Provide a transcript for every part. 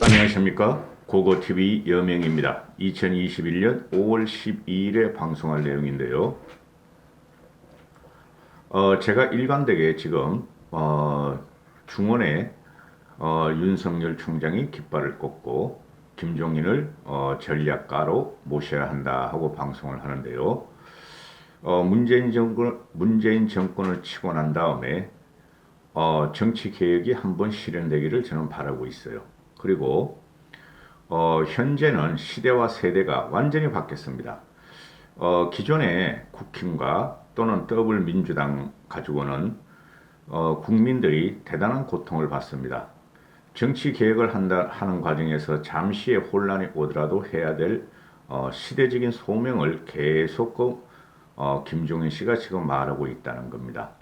안녕하십니까. 고고TV 여명입니다. 2021년 5월 12일에 방송할 내용인데요. 제가 일관되게 지금 중원에 윤석열 총장이 깃발을 꽂고 김종인을 전략가로 모셔야 한다 하고 방송을 하는데요. 문재인 정권을 치고 난 다음에 정치 개혁이 한번 실현되기를 저는 바라고 있어요. 그리고 현재는 시대와 세대가 완전히 바뀌었습니다. 기존의 국힘과 또는 더불민주당 가지고는 국민들이 대단한 고통을 받습니다. 정치 개혁을 하는 과정에서 잠시의 혼란이 오더라도 해야 될 시대적인 소명을 계속 김종인 씨가 지금 말하고 있다는 겁니다.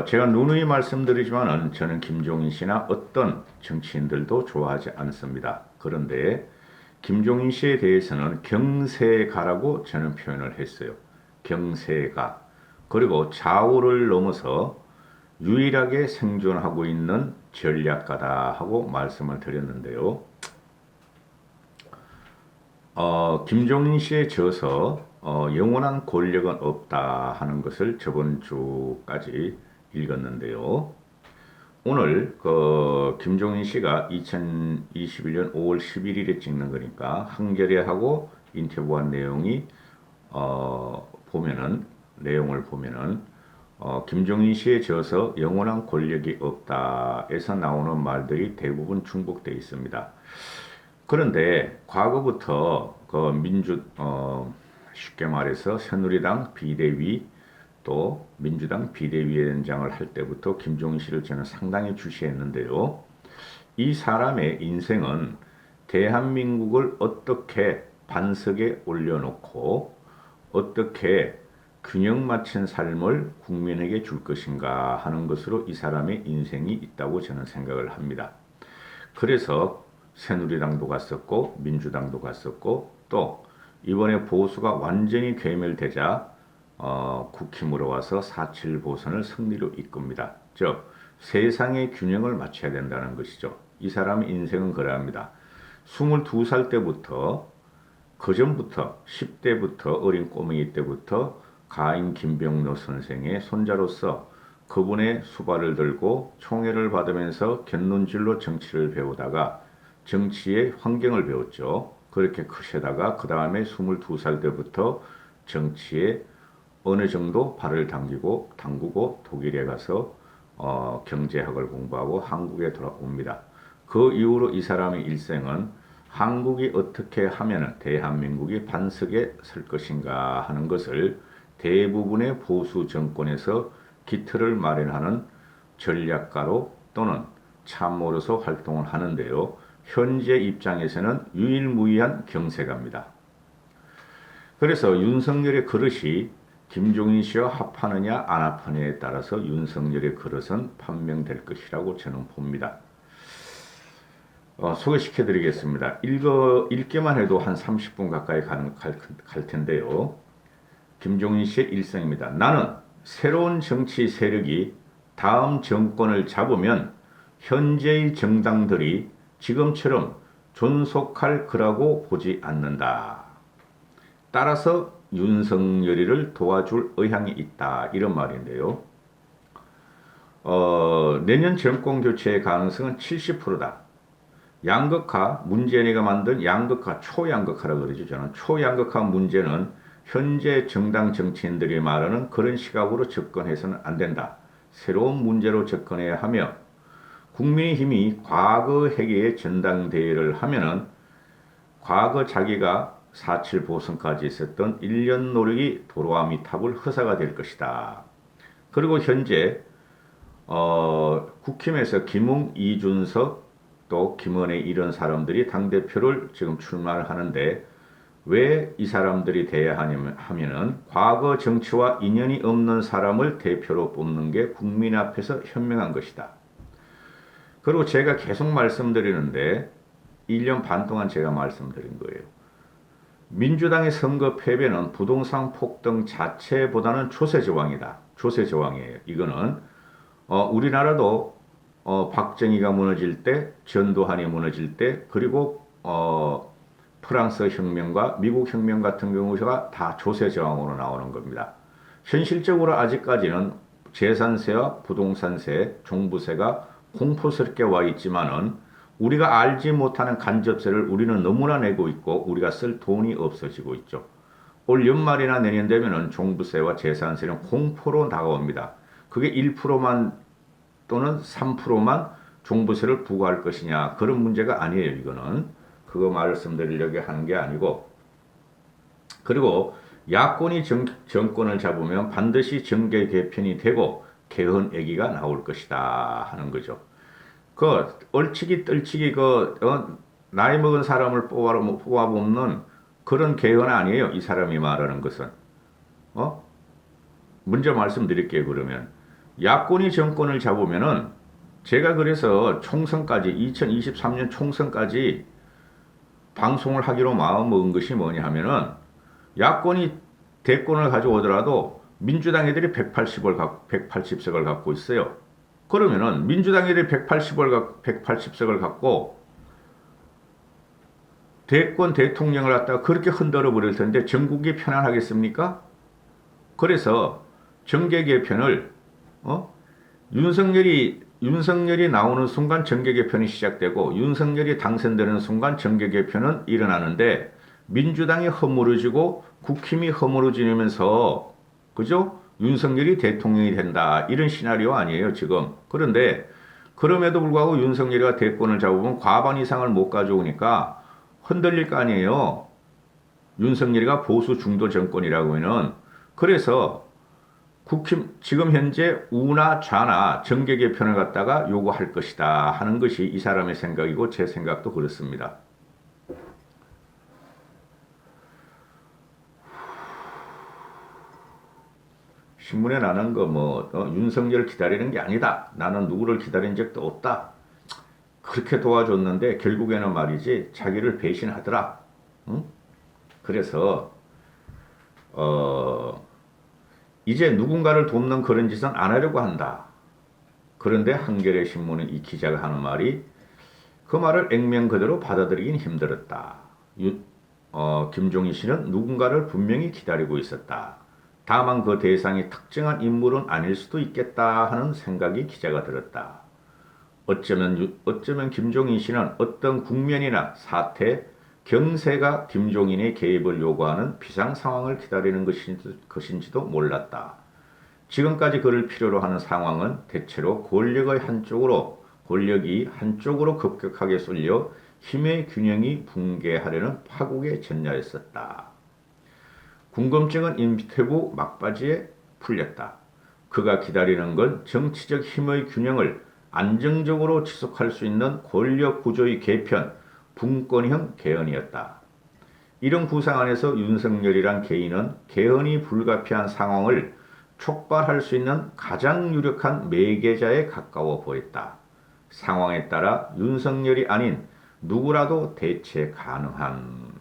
제가 누누이 말씀드리지만은 저는 김종인 씨나 어떤 정치인들도 좋아하지 않습니다. 그런데 김종인 씨에 대해서는 경세가라고 저는 표현을 했어요. 경세가. 그리고 좌우를 넘어서 유일하게 생존하고 있는 전략가다 하고 말씀을 드렸는데요. 김종인 씨에 져서 영원한 권력은 없다 하는 것을 저번 주까지 읽었는데요. 오늘 김종인 씨가 2021년 5월 11일에 찍는 거니까 한겨레 하고 인터뷰한 내용을 보면은 김종인 씨에 져서 영원한 권력이 없다에서 나오는 말들이 대부분 중복되어 있습니다. 그런데 과거부터 쉽게 말해서 새누리당 비대위 또 민주당 비대위원장을 할 때부터 김종인 씨를 저는 상당히 주시했는데요. 이 사람의 인생은 대한민국을 어떻게 반석에 올려놓고 어떻게 균형 맞춘 삶을 국민에게 줄 것인가 하는 것으로 이 사람의 인생이 있다고 저는 생각을 합니다. 그래서 새누리당도 갔었고 민주당도 갔었고 또 이번에 보수가 완전히 괴멸되자 국힘으로 와서 4.7 보선을 승리로 이끕니다. 즉 세상의 균형을 맞춰야 된다는 것이죠. 이 사람의 인생은 그러합니다. 22살 때부터 그전부터 10대부터 어린 꼬맹이 때부터 가인 김병로 선생의 손자로서 그분의 수발을 들고 총애를 받으면서 견눈질로 정치를 배우다가 정치의 환경을 배웠죠. 그렇게 크시다가 그 다음에 22살 때부터 정치에 어느 정도 발을 담그고 독일에 가서 경제학을 공부하고 한국에 돌아옵니다. 그 이후로 이 사람의 일생은 한국이 어떻게 하면 대한민국이 반석에 설 것인가 하는 것을 대부분의 보수 정권에서 기틀을 마련하는 전략가로 또는 참모로서 활동을 하는데요. 현재 입장에서는 유일무이한 경세가입니다. 그래서 윤석열의 그릇이 김종인 씨와 합하느냐 안 합하느냐에 따라서 윤석열의 그릇은 판명될 것이라고 저는 봅니다. 소개시켜 드리겠습니다. 읽기만 해도 한 30분 가까이 갈 텐데요. 김종인 씨의 일생입니다. 나는 새로운 정치 세력이 다음 정권을 잡으면 현재의 정당들이 지금처럼 존속할 거라고 보지 않는다. 따라서 윤석열이를 도와줄 의향이 있다. 이런 말인데요. 내년 정권 교체의 가능성은 70%다. 양극화, 문재인이가 만든 양극화, 초양극화라고 그러죠. 저는 초양극화 문제는 현재 정당 정치인들이 말하는 그런 시각으로 접근해서는 안 된다. 새로운 문제로 접근해야 하며 국민의힘이 과거 회계의 전당대회를 하면은 과거 자기가 4.7 보선까지 있었던 1년 노력이 도로아미 탑을 허사가 될 것이다. 그리고 현재 국힘에서 김웅, 이준석 또 김은혜 이런 사람들이 당대표를 지금 출마를 하는데 왜 이 사람들이 돼야 하면은 과거 정치와 인연이 없는 사람을 대표로 뽑는 게 국민 앞에서 현명한 것이다. 그리고 제가 계속 말씀드리는데 1년 반 동안 제가 말씀드린 거예요. 민주당의 선거 패배는 부동산 폭등 자체보다는 조세 저항이다. 조세 저항이에요. 이거는 우리나라도 박정희가 무너질 때, 전두환이 무너질 때, 그리고 프랑스 혁명과 미국 혁명 같은 경우가 다 조세 저항으로 나오는 겁니다. 현실적으로 아직까지는 재산세와 부동산세, 종부세가 공포스럽게 와 있지만은 우리가 알지 못하는 간접세를 우리는 너무나 내고 있고 우리가 쓸 돈이 없어지고 있죠. 올 연말이나 내년 되면은 종부세와 재산세는 공포로 다가옵니다. 그게 1%만 또는 3%만 종부세를 부과할 것이냐, 그런 문제가 아니에요. 이거는 그거 말씀드리려고 하는 게 아니고, 그리고 야권이 정권을 잡으면 반드시 정계 개편이 되고 개헌 얘기가 나올 것이다 하는 거죠. 그 얼치기 떨치기 나이 먹은 사람을 뽑아보는 그런 개헌 아니에요. 이 사람이 말하는 것은. 먼저 말씀드릴게요. 그러면 야권이 정권을 잡으면은, 제가 그래서 총선까지 2023년 총선까지 방송을 하기로 마음먹은 것이 뭐냐 하면은, 야권이 대권을 가져오더라도 민주당 애들이 180석을 갖고 있어요. 그러면은 민주당 애들이 180석을 갖고 대권 대통령을 갖다가 그렇게 흔들어 버릴 텐데 전국이 편안하겠습니까? 그래서 정계 개편을 윤석열이 나오는 순간 정계 개편이 시작되고 윤석열이 당선되는 순간 정계 개편은 일어나는데, 민주당이 허물어지고 국힘이 허물어지면서, 그죠? 윤석열이 대통령이 된다, 이런 시나리오 아니에요 지금. 그런데 그럼에도 불구하고 윤석열이가 대권을 잡으면 과반 이상을 못 가져오니까 흔들릴 거 아니에요. 윤석열이가 보수 중도 정권이라고 하면. 그래서 국힘 지금 현재 우나 좌나 정계 개편을 갖다가 요구할 것이다 하는 것이 이 사람의 생각이고 제 생각도 그렇습니다. 신문에 나는 거 윤석열 기다리는 게 아니다, 나는 누구를 기다린 적도 없다, 그렇게 도와줬는데 결국에는 말이지 자기를 배신하더라. 응? 그래서 이제 누군가를 돕는 그런 짓은 안 하려고 한다. 그런데 한겨레 신문의 이 기자가 하는 말이, 그 말을 액면 그대로 받아들이긴 힘들었다. 김종인 씨는 누군가를 분명히 기다리고 있었다. 다만 그 대상이 특정한 인물은 아닐 수도 있겠다 하는 생각이 기자가 들었다. 어쩌면 김종인 씨는 어떤 국면이나 사태, 경세가 김종인의 개입을 요구하는 비상 상황을 기다리는 것인지도 몰랐다. 지금까지 그를 필요로 하는 상황은 대체로 권력이 한쪽으로 급격하게 쏠려 힘의 균형이 붕괴하려는 파국에 전야했었다. 궁금증은 임태부 막바지에 풀렸다. 그가 기다리는 건 정치적 힘의 균형을 안정적으로 지속할 수 있는 권력 구조의 개편, 분권형 개헌이었다. 이런 구상 안에서 윤석열이란 개인은 개헌이 불가피한 상황을 촉발할 수 있는 가장 유력한 매개자에 가까워 보였다. 상황에 따라 윤석열이 아닌 누구라도 대체 가능한.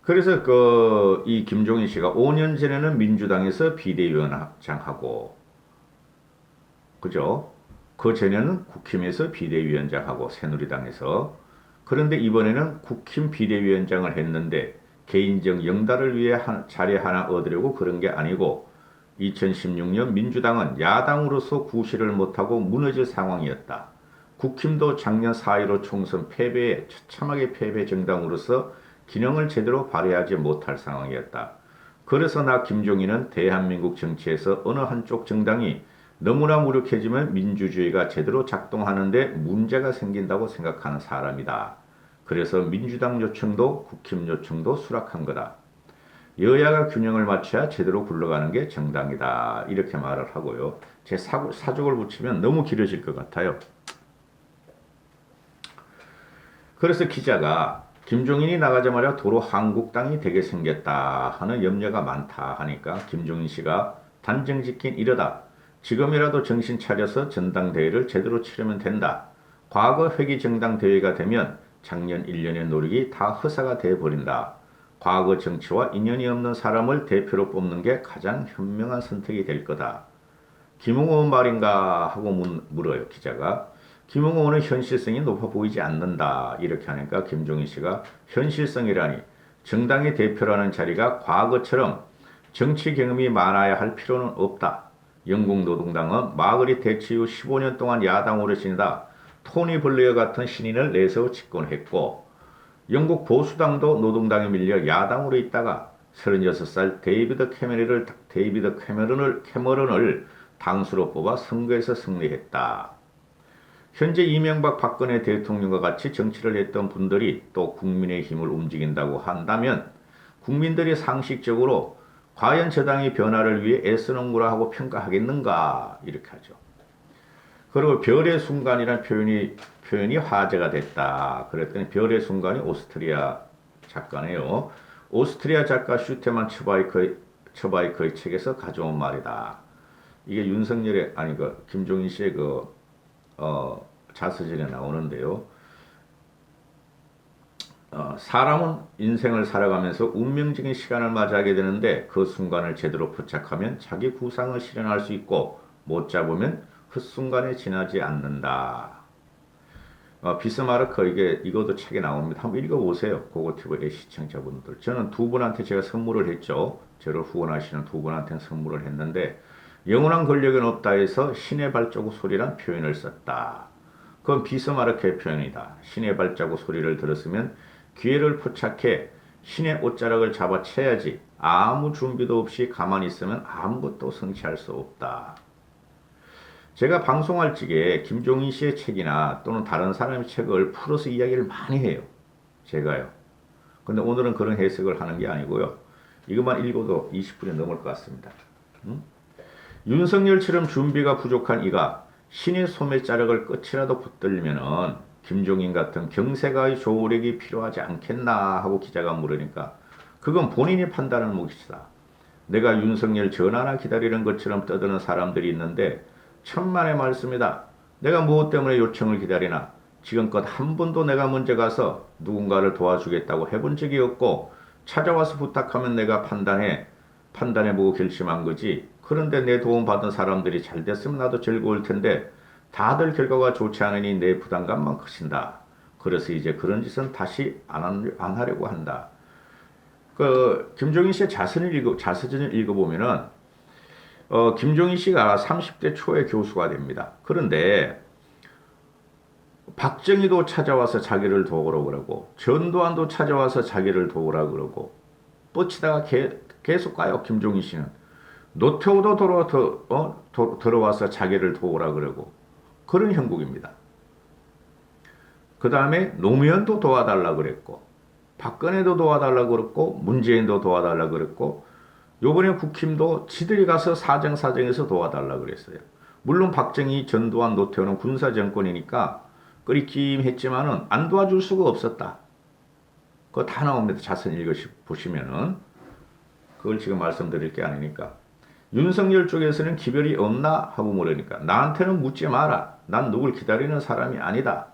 그래서 이 김종인 씨가 5년 전에는 민주당에서 비대위원장하고, 그죠? 그 전에는 국힘에서 비대위원장하고 새누리당에서. 그런데 이번에는 국힘 비대위원장을 했는데 개인적 영달을 위해 자리 하나 얻으려고 그런 게 아니고, 2016년 민주당은 야당으로서 구실을 못하고 무너질 상황이었다. 국힘도 작년 4.15 총선 패배에 처참하게 패배 정당으로서 기능을 제대로 발휘하지 못할 상황이었다. 그래서 나 김종인은 대한민국 정치에서 어느 한쪽 정당이 너무나 무력해지면 민주주의가 제대로 작동하는데 문제가 생긴다고 생각하는 사람이다. 그래서 민주당 요청도 국힘 요청도 수락한 거다. 여야가 균형을 맞춰야 제대로 굴러가는 게 정당이다. 이렇게 말을 하고요. 제 사족을 붙이면 너무 길어질 것 같아요. 그래서 기자가 김종인이 나가자마자 도로 한국당이 되게 생겼다 하는 염려가 많다 하니까 김종인 씨가 단정짓긴 이러다. 지금이라도 정신 차려서 전당대회를 제대로 치르면 된다. 과거 회기 정당대회가 되면 작년 1년의 노력이 다 허사가 돼버린다. 과거 정치와 인연이 없는 사람을 대표로 뽑는 게 가장 현명한 선택이 될 거다. 김웅원 말인가 하고 물어요, 기자가. 김웅원은 현실성이 높아 보이지 않는다. 이렇게 하니까 김종인 씨가 현실성이라니 정당의 대표라는 자리가 과거처럼 정치 경험이 많아야 할 필요는 없다. 영국 노동당은 마그릿 대치 후 15년 동안 야당으로 지내다 토니 블레어 같은 신인을 내세워 집권했고 영국 보수당도 노동당에 밀려 야당으로 있다가 36살 캐머런을 당수로 뽑아 선거에서 승리했다. 현재 이명박 박근혜 대통령과 같이 정치를 했던 분들이 또 국민의 힘을 움직인다고 한다면 국민들이 상식적으로 과연 저당의 변화를 위해 애쓰는구나 하고 평가하겠는가 이렇게 하죠. 그리고 별의 순간이라는 표현이 화제가 됐다. 그랬더니 별의 순간이 오스트리아 작가네요. 오스트리아 작가 슈테만 처바이크의 책에서 가져온 말이다. 이게 윤석열의 김종인 씨의 자서전에 나오는데요. 사람은 인생을 살아가면서 운명적인 시간을 맞이하게 되는데 그 순간을 제대로 포착하면 자기 구상을 실현할 수 있고 못 잡으면 헛순간에 지나지 않는다. 비스마르크 이것도 책에 나옵니다. 한번 읽어보세요. 고고티브의 시청자분들. 저는 두 분한테 제가 선물을 했죠. 저를 후원하시는 두 분한테는 선물을 했는데 영원한 권력은 없다 해서 신의 발자국 소리란 표현을 썼다. 그건 비스마르크의 표현이다. 신의 발자국 소리를 들었으면 기회를 포착해 신의 옷자락을 잡아채야지 아무 준비도 없이 가만히 있으면 아무것도 성취할 수 없다. 제가 방송할 적에 김종인 씨의 책이나 또는 다른 사람의 책을 풀어서 이야기를 많이 해요. 제가요. 근데 오늘은 그런 해석을 하는 게 아니고요. 이것만 읽어도 20분이 넘을 것 같습니다. 윤석열처럼 준비가 부족한 이가 신의 소매자락을 끝이라도 붙들면은 김종인 같은 경세가의 조력이 필요하지 않겠나 하고 기자가 물으니까 그건 본인이 판단하는 몫이다. 내가 윤석열 전화나 기다리는 것처럼 떠드는 사람들이 있는데 천만의 말씀이다. 내가 무엇 때문에 요청을 기다리나. 지금껏 한 번도 내가 먼저 가서 누군가를 도와주겠다고 해본 적이 없고 찾아와서 부탁하면 내가 판단해보고 결심한 거지. 그런데 내 도움 받은 사람들이 잘 됐으면 나도 즐거울 텐데 다들 결과가 좋지 않으니 내 부담감만 커진다. 그래서 이제 그런 짓은 다시 안 하려고 한다. 김종인 씨의 자서전을 읽어보면은 김종인 씨가 30대 초에 교수가 됩니다. 그런데 박정희도 찾아와서 자기를 도우라고 그러고 전두환도 찾아와서 자기를 도우라고 그러고 뻗치다가 계속 가요. 김종인 씨는. 노태우도 들어와서 자기를 도우라고 그러고 그런 형국입니다. 그 다음에 노무현도 도와달라고 그랬고 박근혜도 도와달라고 그랬고 문재인도 도와달라고 그랬고 요번에 국힘도 지들이 가서 사정에서 도와달라고 그랬어요. 물론 박정희, 전두환, 노태우는 군사정권이니까 끓이낌 했지만은 안 도와줄 수가 없었다. 그거 다 나옵니다. 자세히 읽어보시면은. 그걸 지금 말씀드릴 게 아니니까. 윤석열 쪽에서는 기별이 없나 하고 물으니까 나한테는 묻지 마라. 난 누굴 기다리는 사람이 아니다.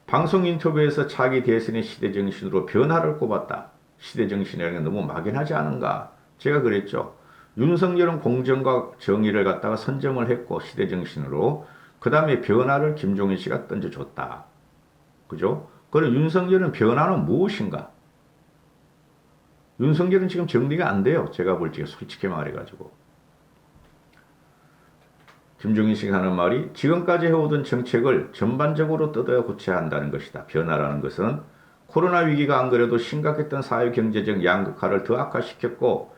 방송 인터뷰에서 차기 대선의 시대정신으로 변화를 꼽았다. 시대정신이라는 게 너무 막연하지 않은가? 제가 그랬죠. 윤석열은 공정과 정의를 갖다가 선점을 했고 시대정신으로 그 다음에 변화를 김종인 씨가 던져줬다. 그죠? 그럼 윤석열은 변화는 무엇인가? 윤석열은 지금 정리가 안 돼요. 제가 볼 적에 솔직히 말해가지고. 김종인 씨가 하는 말이 지금까지 해오던 정책을 전반적으로 뜯어야 고쳐야 한다는 것이다. 변화라는 것은 코로나 위기가 안 그래도 심각했던 사회경제적 양극화를 더 악화시켰고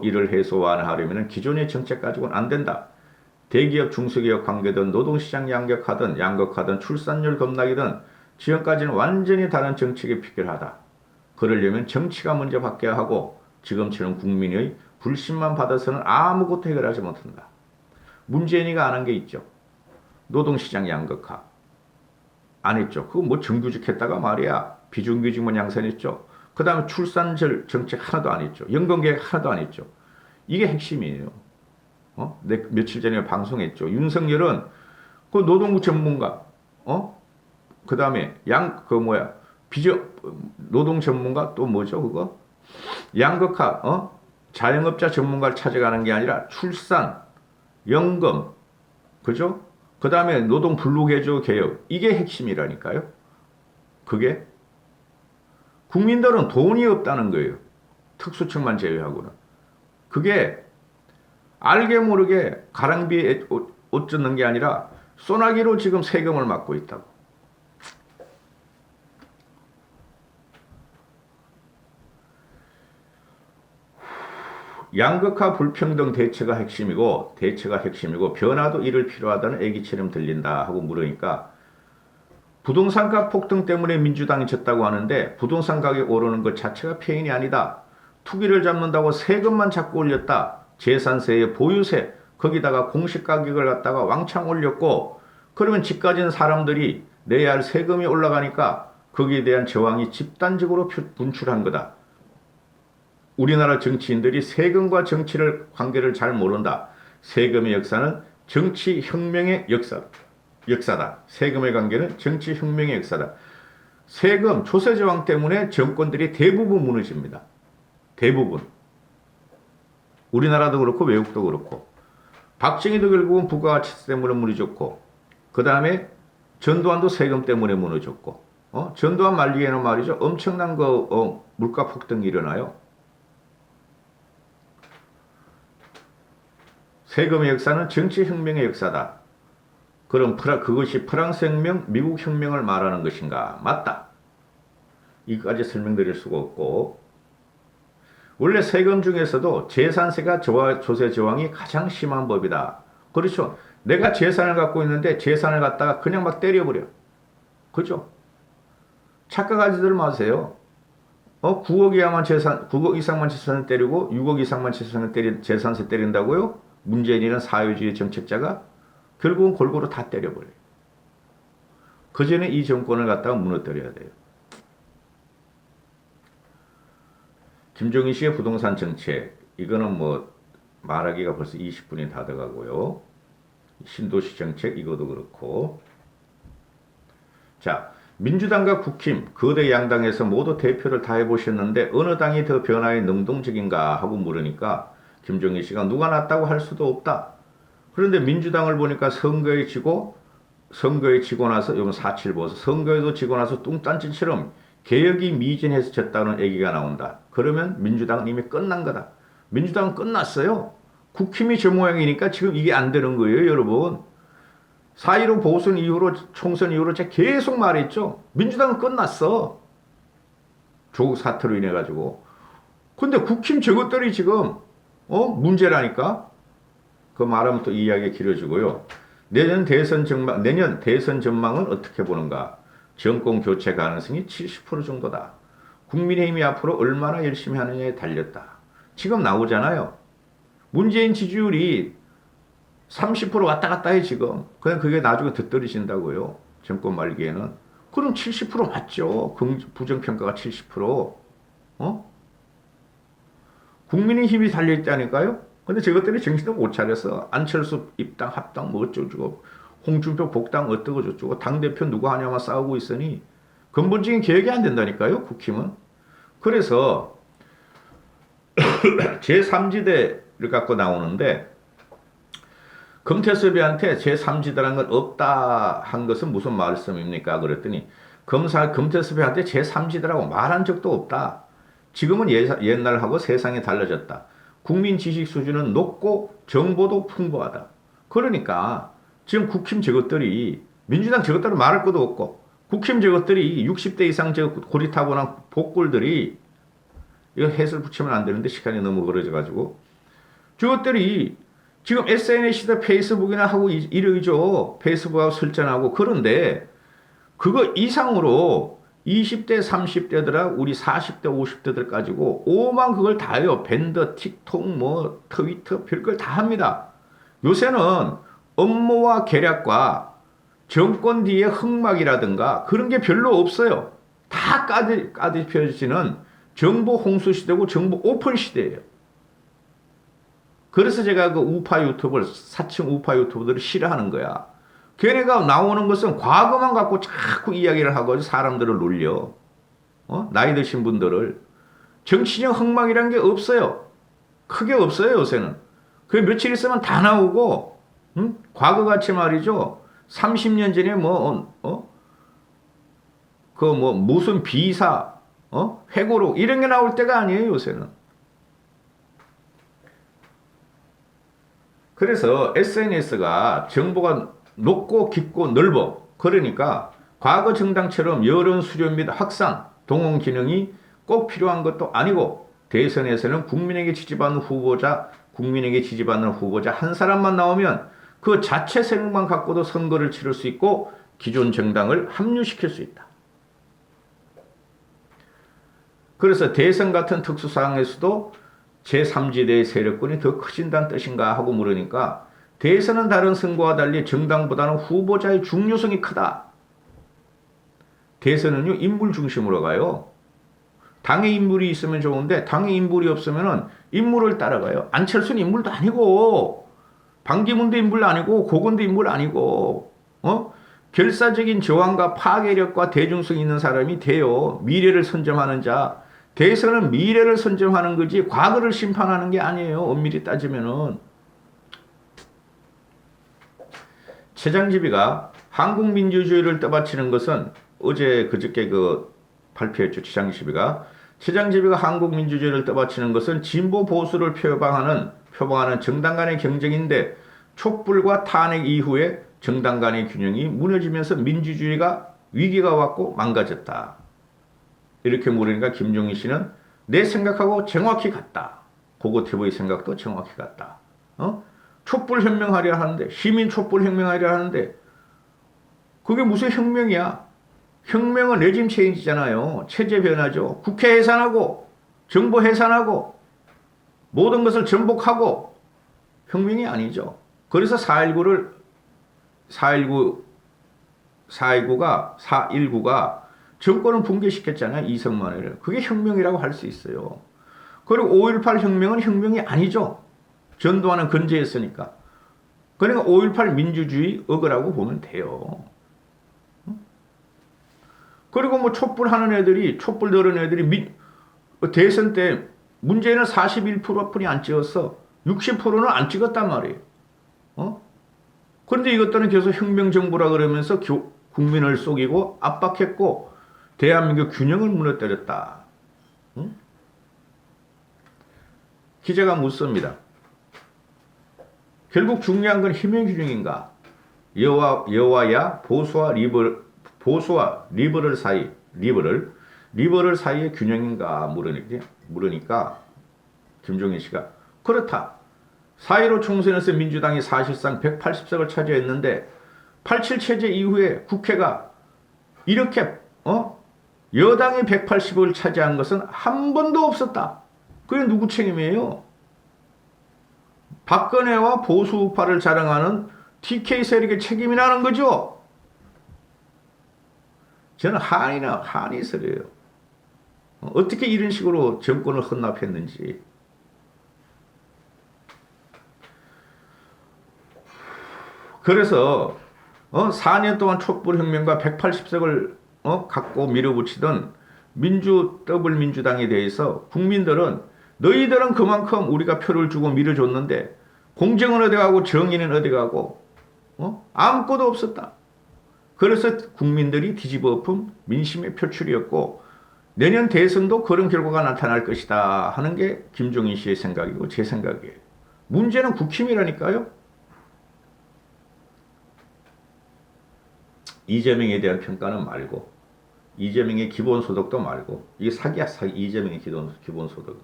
이를 해소 완화하려면 기존의 정책 가지고는 안 된다. 대기업 중소기업 관계든 노동시장 양극화든 출산율 급락이든 지금까지는 완전히 다른 정책이 필요하다. 그러려면 정치가 먼저 바뀌어야 하고 지금처럼 국민의 불신만 받아서는 아무것도 해결하지 못한다. 문재인이가 안 한 게 있죠. 노동시장 양극화. 안 했죠. 그거 뭐 정규직 했다가 말이야. 비정규직만 양산했죠. 그 다음에 출산절 정책 하나도 안 했죠. 연금계획 하나도 안 했죠. 이게 핵심이에요. 며칠 전에 방송했죠. 윤석열은 그 노동부 전문가, 그 다음에 노동 전문가 또 뭐죠 그거? 양극화, 자영업자 전문가를 찾아가는 게 아니라 출산, 연금, 그죠? 그 다음에 노동 불루개조 개혁, 이게 핵심이라니까요. 그게 국민들은 돈이 없다는 거예요. 특수층만 제외하고는. 그게 알게 모르게 가랑비에 옷 젖는 게 아니라 소나기로 지금 세금을 맞고 있다고. 양극화 불평등 대체가 핵심이고 변화도 이를 필요하다는 얘기처럼 들린다 하고 물으니까 부동산가 폭등 때문에 민주당이 졌다고 하는데 부동산 가격 오르는 것 자체가 폐인이 아니다. 투기를 잡는다고 세금만 자꾸 올렸다. 재산세에 보유세 거기다가 공시가격을 갖다가 왕창 올렸고 그러면 집 가진 사람들이 내야 할 세금이 올라가니까 거기에 대한 저항이 집단적으로 분출한 거다. 우리나라 정치인들이 세금과 정치를 관계를 잘 모른다. 세금의 역사는 정치혁명의 역사다. 세금의 관계는 정치혁명의 역사다. 세금 조세저항 때문에 정권들이 대부분 무너집니다. 대부분. 우리나라도 그렇고 외국도 그렇고. 박정희도 결국은 부가가치세 때문에 무너졌고 그 다음에 전두환도 세금 때문에 무너졌고 전두환 말기에는 말이죠. 엄청난 물가 폭등이 일어나요. 세금의 역사는 정치혁명의 역사다. 그럼 그것이 프랑스 혁명, 미국 혁명을 말하는 것인가? 맞다. 이까지 설명드릴 수가 없고 원래 세금 중에서도 재산세가 조세 저항이 가장 심한 법이다. 그렇죠. 내가 재산을 갖고 있는데 재산을 갖다가 그냥 막 때려버려. 그죠? 착각하지들 마세요. 9억 이상만 재산을 때리고 6억 이상만 재산세 때린다고요? 문재인이라는 사회주의 정책자가 결국은 골고루 다 때려버려요. 그 전에 이 정권을 갖다가 무너뜨려야 돼요. 김종인 씨의 부동산 정책, 이거는 뭐 말하기가 벌써 20분이 다 돼가고요. 신도시 정책, 이것도 그렇고. 자, 민주당과 국힘, 거대 양당에서 모두 대표를 다 해보셨는데 어느 당이 더 변화에 능동적인가 하고 물으니까 김종인 씨가 누가 낫다고 할 수도 없다. 그런데 민주당을 보니까 선거에 지고 나서 이건 4.7 보서 선거에도 지고 나서 뚱딴지처럼 개혁이 미진해서 졌다는 얘기가 나온다. 그러면 민주당은 이미 끝난 거다. 민주당은 끝났어요. 국힘이 저 모양이니까 지금 이게 안 되는 거예요, 여러분. 4.15 보선 이후로 총선 이후로 제가 계속 말했죠. 민주당은 끝났어. 조국 사태로 인해 가지고. 근데 국힘 저것들이 지금 문제라니까. 그 말하면 또 이야기 길어지고요. 내년 대선 전망은 어떻게 보는가? 정권 교체 가능성이 70% 정도다. 국민의힘이 앞으로 얼마나 열심히 하느냐에 달렸다. 지금 나오잖아요. 문재인 지지율이 30% 왔다 갔다 해 지금. 그냥 그게 나중에 더 떨어진다고요. 정권 말기에는. 그럼 70% 맞죠. 부정평가가 70%. 국민의힘이 달려있다니까요. 근데 저것들이 정신도 못 차렸어. 안철수 입당 합당 뭐 어쩌고 홍준표 복당 어떠고 저쩌고 당대표 누구 하냐만 싸우고 있으니 근본적인 계획이 안 된다니까요. 국힘은. 그래서 제3지대를 갖고 나오는데 금태섭이한테 제3지대라는 건 없다 한 것은 무슨 말씀입니까? 그랬더니 금태섭이한테 제3지대라고 말한 적도 없다. 지금은 옛날하고 세상이 달라졌다. 국민 지식 수준은 높고 정보도 풍부하다. 그러니까 지금 국힘 저것들이 민주당 저것들은 말할 것도 없고 국힘 저것들이 60대 이상 저 고리타분한 복골들이 이거 해설 붙이면 안 되는데 시간이 너무 걸어져 가지고 저것들이 지금 SNS나 페이스북이나 하고 이러죠. 페이스북하고 설전하고 그런데 그거 이상으로 20대, 30대들하고 우리 40대, 50대들 가지고 오만 그걸 다 해요. 밴더, 틱톡, 뭐 트위터 별걸 다 합니다. 요새는 업무와 계략과 정권 뒤에 흑막이라든가 그런 게 별로 없어요. 다 까디펴지는 정보 홍수 시대고 정보 오픈 시대예요. 그래서 제가 그 사칭 우파 유튜버들을 싫어하는 거야. 걔네가 나오는 것은 과거만 갖고 자꾸 이야기를 하고 사람들을 놀려. 나이 드신 분들을. 정치적 흥망이란 게 없어요. 크게 없어요, 요새는. 그 며칠 있으면 다 나오고 응? 과거같이 말이죠. 30년 전에 그 무슨 비사, 회고록 이런 게 나올 때가 아니에요, 요새는. 그래서 SNS가 정보가 높고 깊고 넓어. 그러니까 과거 정당처럼 여론 수렴 및 확산, 동원 기능이 꼭 필요한 것도 아니고 대선에서는 국민에게 지지받는 후보자 한 사람만 나오면 그 자체 세력만 갖고도 선거를 치를 수 있고 기존 정당을 합류시킬 수 있다. 그래서 대선 같은 특수 상황에서도 제3지대의 세력군이 더 커진다는 뜻인가 하고 물으니까 대선은 다른 선거와 달리 정당보다는 후보자의 중요성이 크다. 대선은요, 인물 중심으로 가요. 당에 인물이 있으면 좋은데 당에 인물이 없으면 인물을 따라가요. 안철수는 인물도 아니고 반기문도 인물 아니고 고건도 인물 아니고 결사적인 저항과 파괴력과 대중성 있는 사람이 돼요. 미래를 선점하는 자. 대선은 미래를 선점하는 거지 과거를 심판하는 게 아니에요. 엄밀히 따지면은. 최장집이가 한국민주주의를 떠받치는 것은 어제 그저께 발표했죠. 최장집이가 한국민주주의를 떠받치는 것은 진보 보수를 표방하는 정당 간의 경쟁인데 촛불과 탄핵 이후에 정당 간의 균형이 무너지면서 민주주의가 위기가 왔고 망가졌다. 이렇게 물으니까 김종인 씨는 내 생각하고 정확히 같다. 고고티브의 생각도 정확히 같다. 촛불 혁명하려 하는데 시민 촛불 혁명하려 하는데 그게 무슨 혁명이야? 혁명은 레짐 체인지잖아요. 체제 변화죠. 국회 해산하고 정부 해산하고 모든 것을 전복하고 혁명이 아니죠. 그래서 4.19가 정권을 붕괴시켰잖아요. 이승만을. 그게 혁명이라고 할 수 있어요. 그리고 5.18 혁명은 혁명이 아니죠. 전두환은 건재했으니까. 그러니까 5.18 민주주의 억울하고 보면 돼요. 그리고 촛불 넣은 애들이 대선 때 문재인은 41%뿐이 안 찍었어. 60%는 안 찍었단 말이에요. 그런데 이것들은 계속 혁명정부라 그러면서 국민을 속이고 압박했고 대한민국 균형을 무너뜨렸다. 기자가 묻습니다. 결국 중요한 건 힘의 균형인가? 여와야 보수와 리버럴 사이의 균형인가 물으니까 김종인 씨가 그렇다. 4.15 총선에서 민주당이 사실상 180석을 차지했는데 87 체제 이후에 국회가 이렇게 여당이 180석을 차지한 것은 한 번도 없었다. 그게 누구 책임이에요? 박근혜와 보수우파를 자랑하는 TK 세력의 책임이라는 거죠. 저는 한이 있어요. 어떻게 이런 식으로 정권을 헌납했는지. 그래서 4년 동안 촛불혁명과 180석을 갖고 밀어붙이던 더블민주당에 대해서 국민들은 너희들은 그만큼 우리가 표를 주고 밀어줬는데 공정은 어디 가고 정의는 어디 가고 아무것도 없었다. 그래서 국민들이 뒤집어 엎은 민심의 표출이었고 내년 대선도 그런 결과가 나타날 것이다 하는 게 김종인 씨의 생각이고 제 생각이에요. 문제는 국힘이라니까요. 이재명에 대한 평가는 말고 이재명의 기본소득도 말고 이게 사기야 사기. 이재명의 기본소득.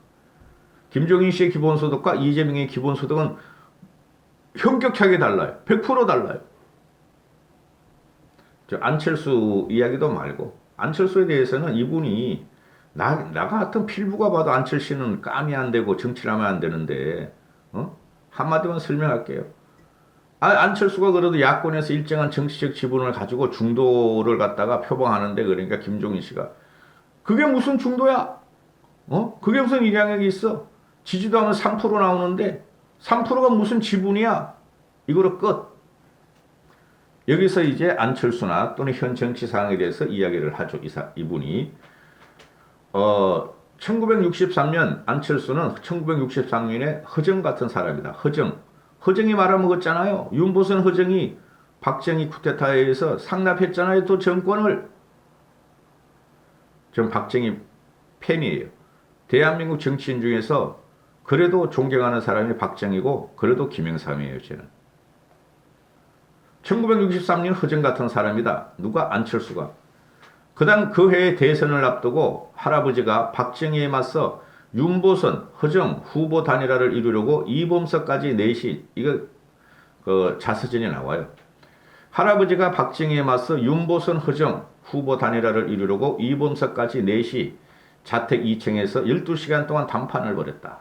김종인 씨의 기본소득과 이재명의 기본소득은 현격하게 달라요. 100% 달라요. 안철수 이야기도 말고 안철수에 대해서는 이분이 나 같은 필부가 봐도 안철수는 까미 안 되고 정치를 하면 안 되는데 한마디만 설명할게요. 안철수가 그래도 야권에서 일정한 정치적 지분을 가지고 중도를 갖다가 표방하는데 그러니까 김종인 씨가 그게 무슨 중도야? 그게 무슨 영향력이 있어? 지지도 하면 3% 나오는데 3%가 무슨 지분이야? 이거로 끝. 여기서 이제 안철수나 또는 현 정치 상황에 대해서 이야기를 하죠. 이분이 1963년 안철수는 1963년에 허정 같은 사람이다. 허정. 허정이 말아먹었잖아요. 윤보선 허정이 박정희 쿠데타에 의해서 상납했잖아요. 또 정권을. 전 박정희 팬이에요. 대한민국 정치인 중에서 그래도 존경하는 사람이 박정희고 그래도 김영삼이에요. 저는. 1963년 허정 같은 사람이다. 누가 안철수가. 그다음 그 해에 대선을 앞두고 할아버지가 박정희에 맞서 윤보선, 허정 후보 단일화를 이루려고 이범석까지 넷이 이거 그 자서전에 나와요. 할아버지가 박정희에 맞서 윤보선, 허정 후보 단일화를 이루려고 이범석까지 넷이 자택 2층에서 12시간 동안 담판을 벌였다.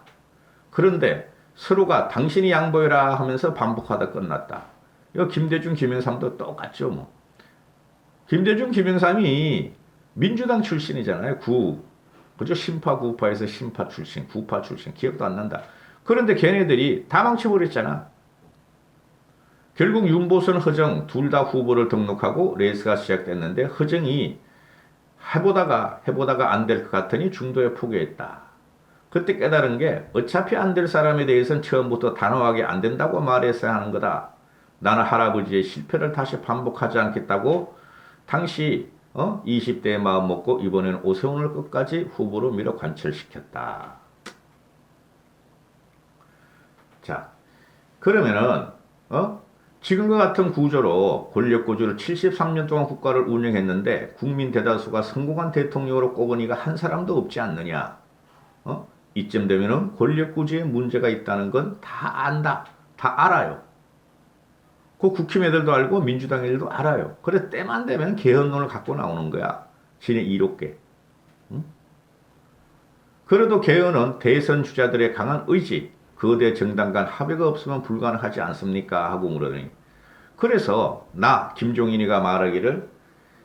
그런데 서로가 당신이 양보해라 하면서 반복하다 끝났다. 이거 김대중, 김영삼도 똑같죠. 뭐. 김대중, 김영삼이 민주당 출신이잖아요. 그죠? 심파, 구파에서 심파 출신, 구파 출신. 기억도 안 난다. 그런데 걔네들이 다 망쳐버렸잖아. 결국 윤보선, 허정 둘 다 후보를 등록하고 레이스가 시작됐는데 허정이 해보다가 안 될 것 같으니 중도에 포기했다. 그때 깨달은 게 어차피 안 될 사람에 대해서는 처음부터 단호하게 안 된다고 말했어야 하는 거다. 나는 할아버지의 실패를 다시 반복하지 않겠다고 당시 20대에 마음 먹고 이번에는 오세훈을 끝까지 후보로 밀어 관철시켰다. 자, 그러면은 지금과 같은 구조로 권력 구조를 73년 동안 국가를 운영했는데 국민 대다수가 성공한 대통령으로 꼽은 이가 한 사람도 없지 않느냐. 이쯤 되면은 권력 구조에 문제가 있다는 건 다 안다. 다 알아요. 그 국힘 애들도 알고 민주당 애들도 알아요. 그래 때만 되면 개헌론을 갖고 나오는 거야. 지네 이롭게. 응? 그래도 개헌은 대선 주자들의 강한 의지, 거대 정당 간 합의가 없으면 불가능하지 않습니까? 하고 물으니. 그래서 나 김종인이가 말하기를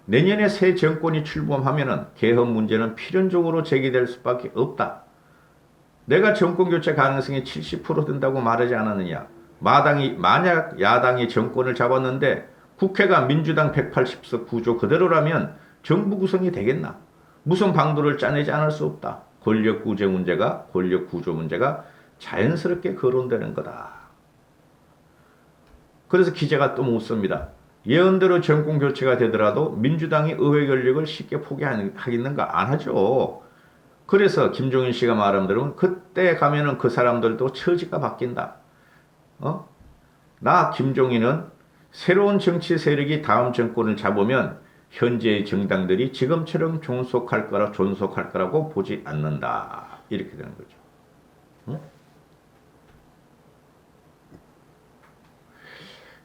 내년에 새 정권이 출범하면은 개헌 문제는 필연적으로 제기될 수밖에 없다. 내가 정권 교체 가능성이 70% 된다고 말하지 않았느냐. 만약 야당이 정권을 잡았는데 국회가 민주당 180석 구조 그대로라면 정부 구성이 되겠나? 무슨 방도를 짜내지 않을 수 없다. 권력 구조 문제가 자연스럽게 거론되는 거다. 그래서 기자가 또 묻습니다. 예언대로 정권 교체가 되더라도 민주당이 의회 권력을 쉽게 포기하겠는가? 안 하죠. 그래서 김종인 씨가 말한 대로 그때 가면은 그 사람들도 처지가 바뀐다. 나 김종인은 새로운 정치 세력이 다음 정권을 잡으면 현재의 정당들이 지금처럼 존속할 거라고 보지 않는다. 이렇게 되는 거죠.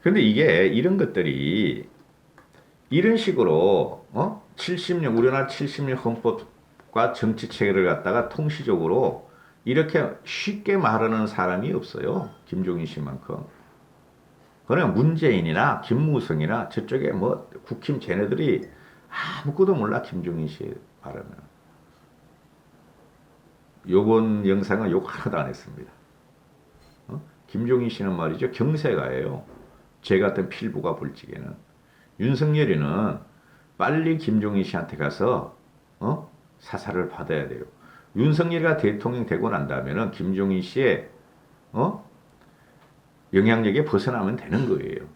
근데 이게 이런 것들이 이런 식으로 70년 우리나라 70년 헌법과 정치 체계를 갖다가 통시적으로 이렇게 쉽게 말하는 사람이 없어요. 김종인 씨만큼. 그냥 문재인이나 김무성이나 저쪽에 뭐 국힘 쟤네들이 아무것도 몰라. 김종인 씨 말하면. 요번 영상은 욕 하나도 안 했습니다. 김종인 씨는 말이죠. 경세가예요. 제 같은 필부가 볼지에는. 윤석열이는 빨리 김종인 씨한테 가서 사살을 받아야 돼요. 윤석열이가 대통령 되고 난다면은 김종인 씨의 영향력에 벗어나면 되는 거예요.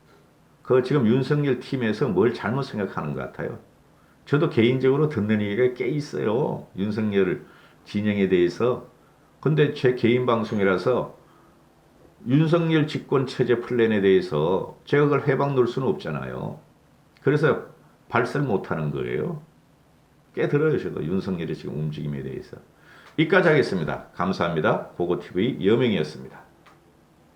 그 지금 윤석열 팀에서 뭘 잘못 생각하는 것 같아요. 저도 개인적으로 듣는 얘기가 꽤 있어요. 윤석열 진영에 대해서. 근데 제 개인 방송이라서 윤석열 집권 체제 플랜에 대해서 제가 그걸 해박 놓을 수는 없잖아요. 그래서 발설 못하는 거예요. 꽤 들어요. 저도 윤석열의 지금 움직임에 대해서. 여기까지 하겠습니다. 감사합니다. 보고TV 여명이었습니다.